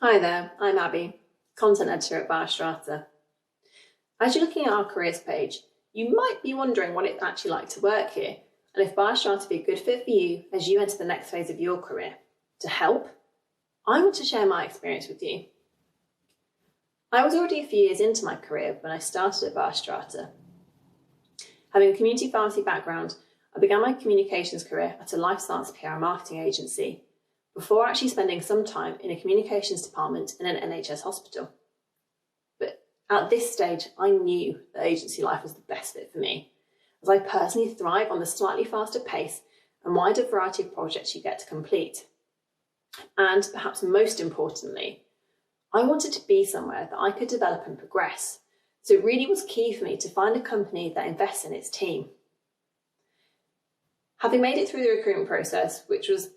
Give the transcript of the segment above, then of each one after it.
Hi there, I'm Abby, content editor at BioStrata. As you're looking at our careers page, you might be wondering what it's actually like to work here and if BioStrata would be a good fit for you as you enter the next phase of your career. To help, I want to share my experience with you. I was already a few years into my career when I started at BioStrata. Having a community pharmacy background, I began my communications career at a life science PR and marketing agency before actually spending some time in a communications department in an NHS hospital. But at this stage, I knew that agency life was the best fit for me, as I personally thrive on the slightly faster pace and wider variety of projects you get to complete. And perhaps most importantly, I wanted to be somewhere that I could develop and progress. So it really was key for me to find a company that invests in its team. Having made it through the recruitment process, which was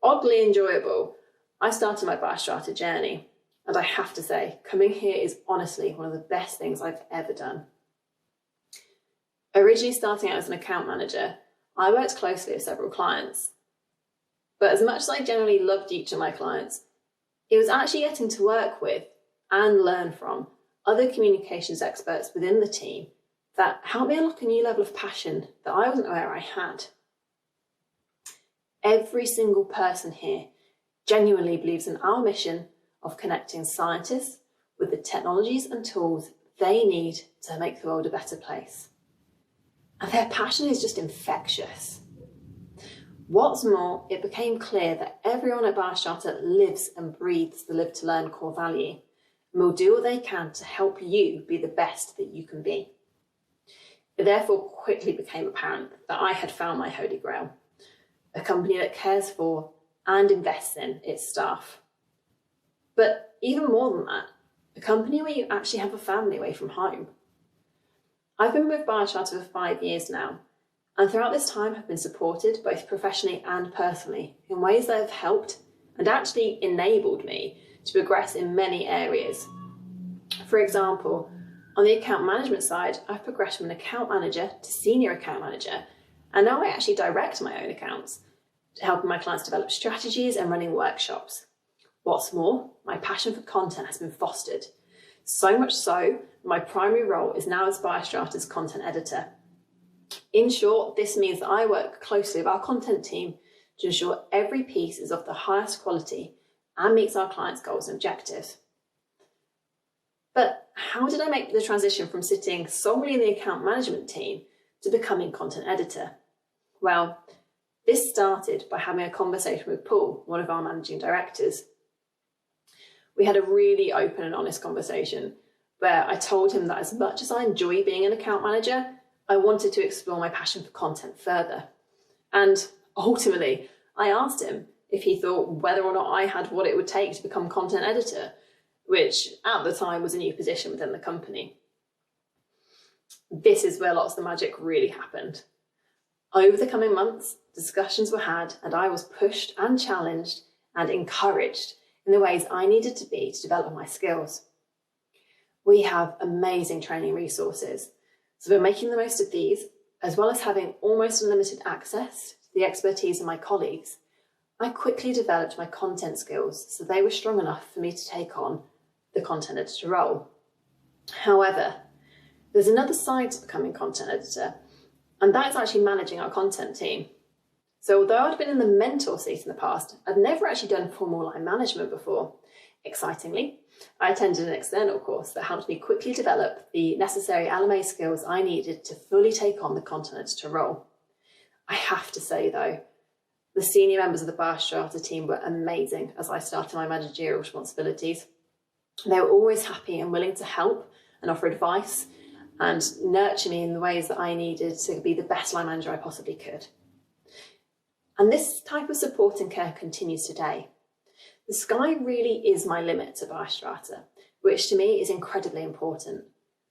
oddly enjoyable, I started my BioStrata journey. And I have to say, coming here is honestly one of the best things I've ever done. Originally starting out as an account manager, I worked closely with several clients. But as much as I generally loved each of my clients, it was actually getting to work with and learn from other communications experts within the team that helped me unlock a new level of passion that I wasn't aware I had. Every single person here genuinely believes in our mission of connecting scientists with the technologies and tools they need to make the world a better place. And their passion is just infectious. What's more, it became clear that everyone at BioStrata lives and breathes the live to learn core value and will do what they can to help you be the best that you can be. It therefore quickly became apparent that I had found my holy grail, a company that cares for and invests in its staff. But even more than that, a company where you actually have a family away from home. I've been with BioStrata for 5 years now, and throughout this time have been supported both professionally and personally in ways that have helped and actually enabled me to progress in many areas. For example, on the account management side, I've progressed from an account manager to senior account manager, and now I actually direct my own accounts, helping my clients develop strategies and running workshops. What's more, my passion for content has been fostered. So much so, my primary role is now as BioStrata's content editor. In short, this means that I work closely with our content team to ensure every piece is of the highest quality and meets our clients' goals and objectives. But how did I make the transition from sitting solely in the account management team to becoming content editor? Well, this started by having a conversation with Paul, one of our managing directors. We had a really open and honest conversation where I told him that as much as I enjoy being an account manager, I wanted to explore my passion for content further. And ultimately, I asked him if he thought whether or not I had what it would take to become content editor, which at the time was a new position within the company. This is where lots of the magic really happened. Over the coming months, discussions were had and I was pushed and challenged and encouraged in the ways I needed to be to develop my skills. We have amazing training resources, so we're making the most of these, as well as having almost unlimited access to the expertise of my colleagues. I quickly developed my content skills so they were strong enough for me to take on the content editor role. However, there's another side to becoming content editor, and that's actually managing our content team. So although I'd been in the mentor seat in the past, I'd never actually done formal line management before. Excitingly, I attended an external course that helped me quickly develop the necessary LMA skills I needed to fully take on the content editor role. I have to say though, the senior members of the BioStrata team were amazing as I started my managerial responsibilities. They were always happy and willing to help and offer advice and nurture me in the ways that I needed to be the best line manager I possibly could. And this type of support and care continues today. The sky really is my limit to BioStrata, which to me is incredibly important.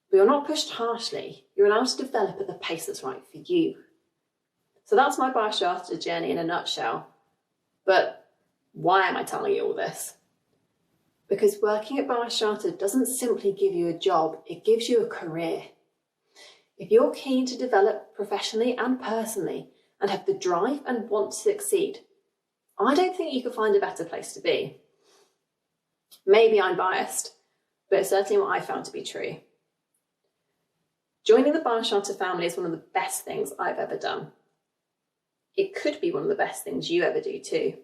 But you're not pushed harshly, you're allowed to develop at the pace that's right for you. So that's my BioStrata journey in a nutshell. But why am I telling you all this? Because working at BioStrata doesn't simply give you a job, it gives you a career. If you're keen to develop professionally and personally and have the drive and want to succeed, I don't think you could find a better place to be. Maybe I'm biased, but it's certainly what I found to be true. Joining the BioStrata family is one of the best things I've ever done. It could be one of the best things you ever do too.